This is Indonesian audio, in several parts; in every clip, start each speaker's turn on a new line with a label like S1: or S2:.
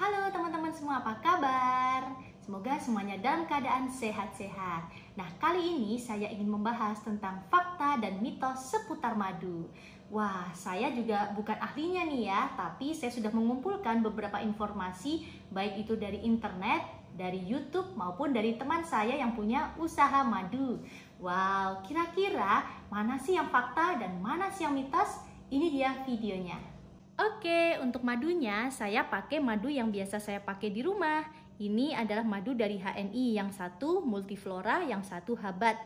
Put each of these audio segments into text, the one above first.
S1: Halo teman-teman semua, apa kabar? Semoga semuanya dalam keadaan sehat-sehat. Nah, kali ini saya ingin membahas tentang fakta dan mitos seputar madu. Wah, saya juga bukan ahlinya nih ya, tapi saya sudah mengumpulkan beberapa informasi, baik itu dari internet, dari YouTube, maupun dari teman saya yang punya usaha madu. Wow, kira-kira mana sih yang fakta dan mana sih yang mitos? Ini dia videonya. Oke, untuk madunya saya pakai madu yang biasa saya pakai di rumah. Ini adalah madu dari HNI, yang satu multiflora, yang satu habat.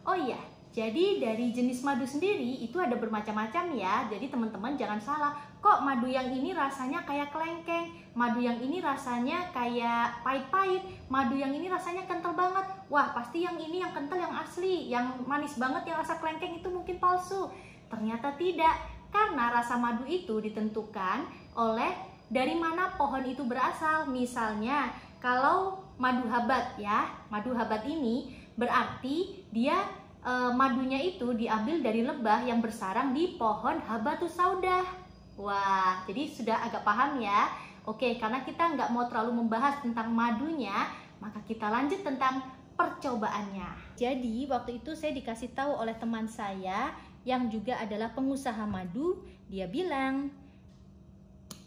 S1: Oh iya, jadi dari jenis madu sendiri itu ada bermacam-macam ya. Jadi teman-teman jangan salah, kok madu yang ini rasanya kayak kelengkeng, madu yang ini rasanya kayak pahit-pahit, madu yang ini rasanya kental banget. Wah, pasti yang ini yang kental yang asli, yang manis banget yang rasa kelengkeng itu mungkin palsu. Ternyata tidak. Karena rasa madu itu ditentukan oleh dari mana pohon itu berasal. Misalnya, kalau madu habat ya, madu habat ini berarti dia madunya itu diambil dari lebah yang bersarang di pohon habatus sauda. Wah, jadi sudah agak paham ya. Oke, karena kita nggak mau terlalu membahas tentang madunya, maka kita lanjut tentang percobaannya. Jadi waktu itu saya dikasih tahu oleh teman saya yang juga adalah pengusaha madu. Dia bilang,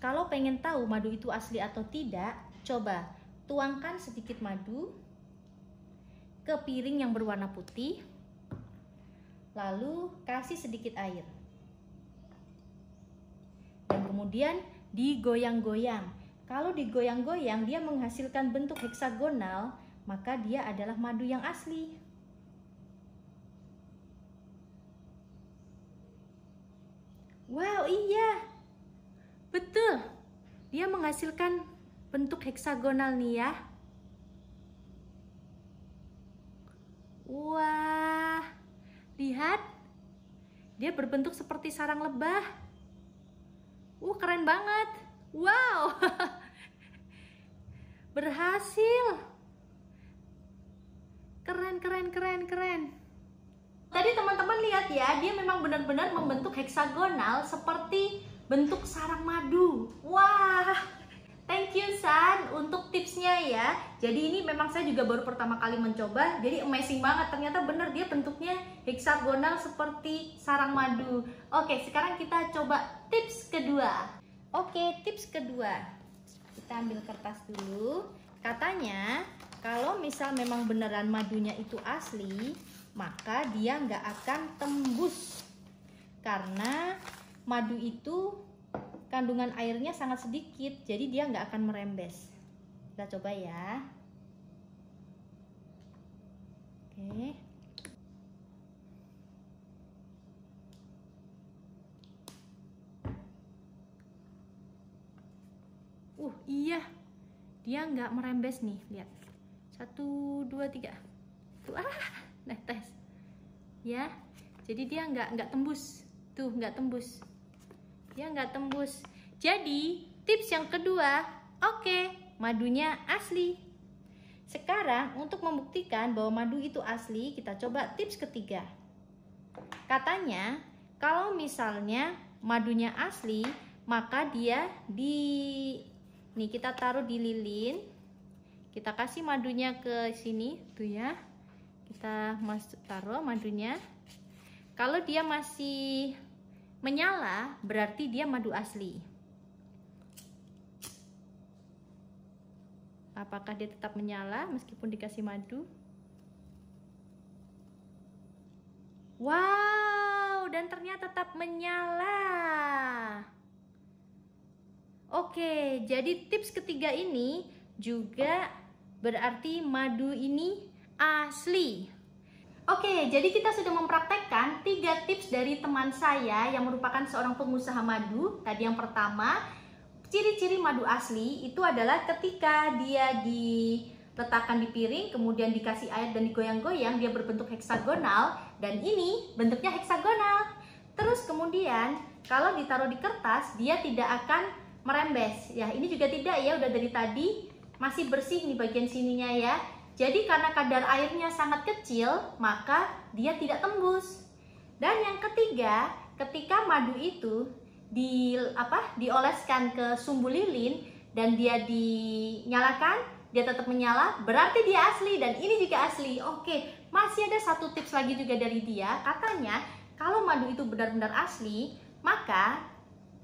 S1: kalau pengen tahu madu itu asli atau tidak, coba tuangkan sedikit madu ke piring yang berwarna putih, lalu kasih sedikit air, dan kemudian digoyang-goyang. Kalau digoyang-goyang dia menghasilkan bentuk heksagonal, maka dia adalah madu yang asli. Wow, iya, betul. Dia menghasilkan bentuk heksagonal nih ya. Wah, lihat. Dia berbentuk seperti sarang lebah. Keren banget. Wow, berhasil. Keren. Tadi teman-teman lihat ya, dia memang benar-benar membentuk heksagonal seperti bentuk sarang madu. Wah, thank you San untuk tipsnya ya. Jadi ini memang saya juga baru pertama kali mencoba, jadi amazing banget. Ternyata benar dia bentuknya heksagonal seperti sarang madu. Oke, sekarang kita coba tips kedua. Oke, tips kedua. Kita ambil kertas dulu. Katanya, kalau misal memang beneran madunya itu asli, maka dia nggak akan tembus, karena madu itu kandungan airnya sangat sedikit, jadi dia nggak akan merembes. Kita coba ya. Oke. Iya, dia nggak merembes nih, lihat. 1, 2, 3. Netes ya, jadi dia nggak tembus tuh, nggak tembus, dia nggak tembus. Jadi tips yang kedua, oke, madunya asli. Sekarang untuk membuktikan bahwa madu itu asli, kita coba tips ketiga. Katanya kalau misalnya madunya asli, maka dia nih kita taruh di lilin, kita kasih madunya ke sini tuh ya. Kita taruh madunya. Kalau dia masih menyala, berarti dia madu asli. Apakah dia tetap menyala meskipun dikasih madu? Wow, dan ternyata tetap menyala. Oke, jadi tips ketiga ini juga berarti madu ini asli. Oke, jadi kita sudah mempraktekkan 3 tips dari teman saya yang merupakan seorang pengusaha madu. Tadi yang pertama, ciri-ciri madu asli itu adalah ketika dia diletakkan di piring, kemudian dikasih air dan digoyang-goyang, dia berbentuk heksagonal, dan ini bentuknya heksagonal. Terus kemudian kalau ditaruh di kertas, dia tidak akan merembes. Ya, ini juga tidak ya, udah dari tadi masih bersih nih bagian sininya ya. Jadi karena kadar airnya sangat kecil, maka dia tidak tembus. Dan yang ketiga, ketika madu itu dioleskan ke sumbu lilin, dan dia dinyalakan, dia tetap menyala, berarti dia asli dan ini juga asli. Oke, masih ada satu tips lagi juga dari dia. Katanya kalau madu itu benar-benar asli, maka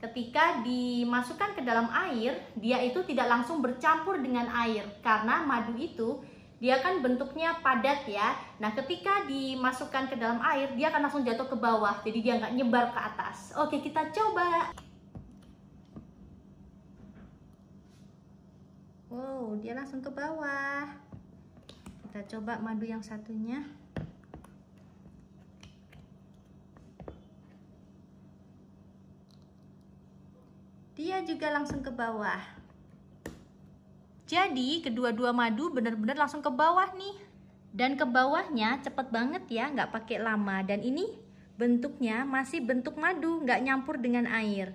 S1: ketika dimasukkan ke dalam air, dia itu tidak langsung bercampur dengan air karena madu itu dia kan bentuknya padat ya. Nah, ketika dimasukkan ke dalam air, dia akan langsung jatuh ke bawah. Jadi dia nggak nyebar ke atas. Oke, kita coba. Wow, dia langsung ke bawah. Kita coba madu yang satunya. Dia juga langsung ke bawah. Jadi kedua-dua madu benar-benar langsung ke bawah nih. Dan ke bawahnya cepet banget ya, nggak pakai lama. Dan ini bentuknya masih bentuk madu, nggak nyampur dengan air.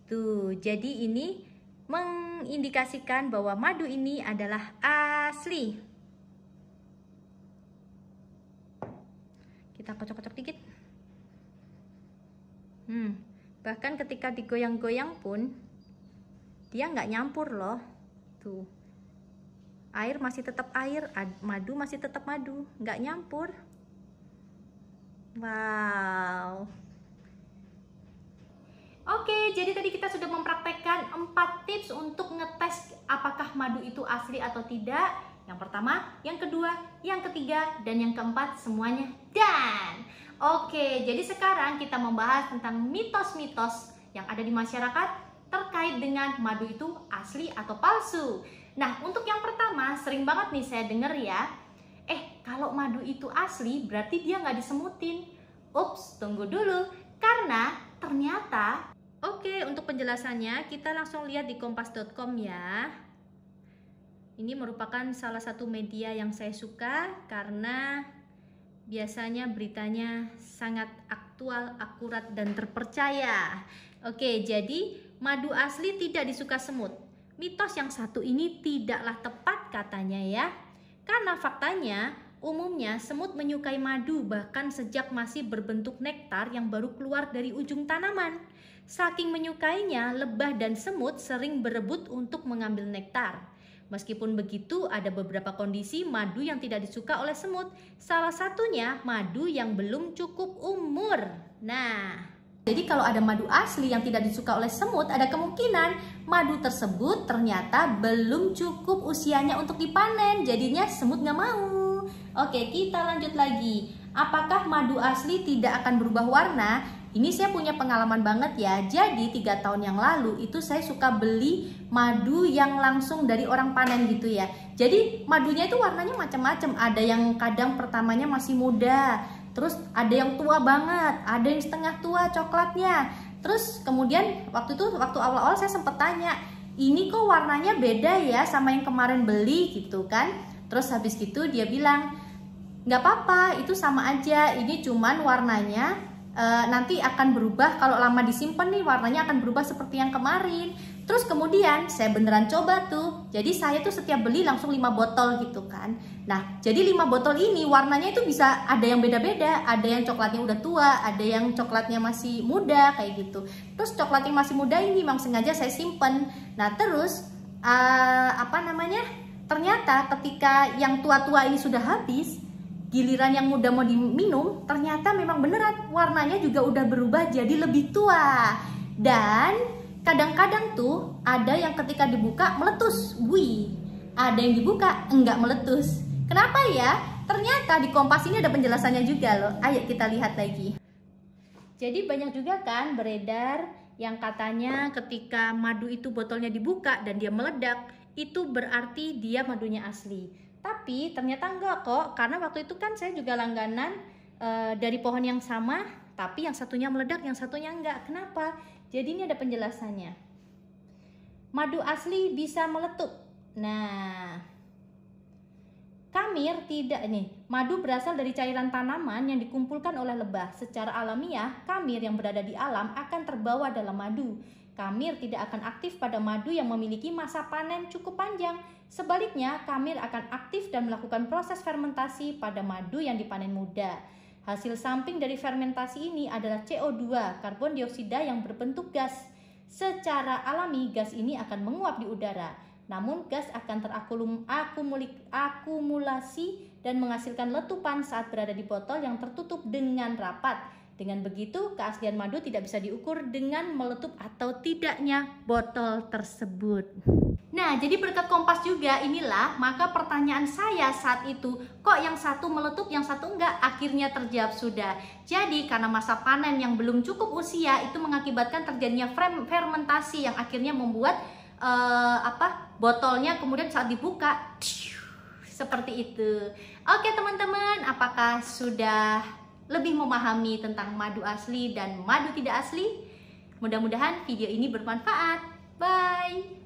S1: Tuh, jadi ini mengindikasikan bahwa madu ini adalah asli. Kita kocok-kocok dikit. Bahkan ketika digoyang-goyang pun dia nggak nyampur loh. Tuh. Air masih tetap air, madu masih tetap madu, nggak nyampur. Wow. Oke, jadi tadi kita sudah mempraktekkan 4 tips untuk ngetes apakah madu itu asli atau tidak. Yang pertama, yang kedua, yang ketiga, dan yang keempat, semuanya done. Oke, jadi sekarang kita membahas tentang mitos-mitos yang ada di masyarakat terkait dengan madu itu asli atau palsu. Nah, untuk yang pertama, sering banget nih saya dengar ya, kalau madu itu asli berarti dia nggak disemutin. Ups, tunggu dulu, karena ternyata, untuk penjelasannya kita langsung lihat di kompas.com ya. Ini merupakan salah satu media yang saya suka karena biasanya beritanya sangat aktual, akurat, dan terpercaya. Oke, jadi madu asli tidak disuka semut. Mitos yang satu ini tidaklah tepat katanya ya. Karena faktanya, umumnya semut menyukai madu bahkan sejak masih berbentuk nektar yang baru keluar dari ujung tanaman. Saking menyukainya, lebah dan semut sering berebut untuk mengambil nektar. Meskipun begitu, ada beberapa kondisi madu yang tidak disuka oleh semut. Salah satunya madu yang belum cukup umur. Nah, jadi kalau ada madu asli yang tidak disuka oleh semut, ada kemungkinan madu tersebut ternyata belum cukup usianya untuk dipanen. Jadinya semut nggak mau. Oke, kita lanjut lagi. Apakah madu asli tidak akan berubah warna? Ini saya punya pengalaman banget ya. Jadi 3 tahun yang lalu itu saya suka beli madu yang langsung dari orang panen gitu ya. Jadi madunya itu warnanya macam-macam. Ada yang kadang pertamanya masih muda, terus ada yang tua banget, ada yang setengah tua coklatnya. Terus kemudian waktu awal-awal saya sempat tanya, ini kok warnanya beda ya sama yang kemarin beli gitu kan. Terus habis gitu dia bilang, nggak apa-apa, itu sama aja, ini cuman warnanya nanti akan berubah kalau lama disimpan nih, warnanya akan berubah seperti yang kemarin. Terus kemudian saya beneran coba tuh. Jadi saya tuh setiap beli langsung 5 botol gitu kan. Nah, jadi 5 botol ini warnanya itu bisa ada yang beda-beda. Ada yang coklatnya udah tua, ada yang coklatnya masih muda kayak gitu. Terus coklat yang masih muda ini memang sengaja saya simpen. Nah, terus ternyata ketika yang tua-tua ini sudah habis, giliran yang muda mau diminum, ternyata memang beneran warnanya juga udah berubah jadi lebih tua. Dan kadang-kadang tuh ada yang ketika dibuka meletus. Wih, ada yang dibuka enggak meletus. Kenapa ya? Ternyata di Kompas ini ada penjelasannya juga loh. Ayo kita lihat lagi. Jadi banyak juga kan beredar yang katanya ketika madu itu botolnya dibuka dan dia meledak, itu berarti dia madunya asli. Tapi ternyata enggak kok, karena waktu itu kan saya juga langganan dari pohon yang sama, tapi yang satunya meledak, yang satunya enggak. Kenapa? Jadi ini ada penjelasannya. Madu asli bisa meletup. Nah, kamir tidak nih. Madu berasal dari cairan tanaman yang dikumpulkan oleh lebah. Secara alamiah, kamir yang berada di alam akan terbawa dalam madu. Kamir tidak akan aktif pada madu yang memiliki masa panen cukup panjang. Sebaliknya, kamir akan aktif dan melakukan proses fermentasi pada madu yang dipanen muda. Hasil samping dari fermentasi ini adalah CO2, karbon dioksida yang berbentuk gas. Secara alami gas ini akan menguap di udara. Namun gas akan terakumulasi dan menghasilkan letupan saat berada di botol yang tertutup dengan rapat. Dengan begitu, keaslian madu tidak bisa diukur dengan meletup atau tidaknya botol tersebut. Nah, jadi berkat Kompas juga inilah, maka pertanyaan saya saat itu, kok yang satu meletup, yang satu enggak, akhirnya terjawab sudah. Jadi, karena masa panen yang belum cukup usia, itu mengakibatkan terjadinya fermentasi yang akhirnya membuat botolnya kemudian saat dibuka, seperti itu. Oke teman-teman, apakah sudah lebih memahami tentang madu asli dan madu tidak asli? Mudah-mudahan video ini bermanfaat. Bye!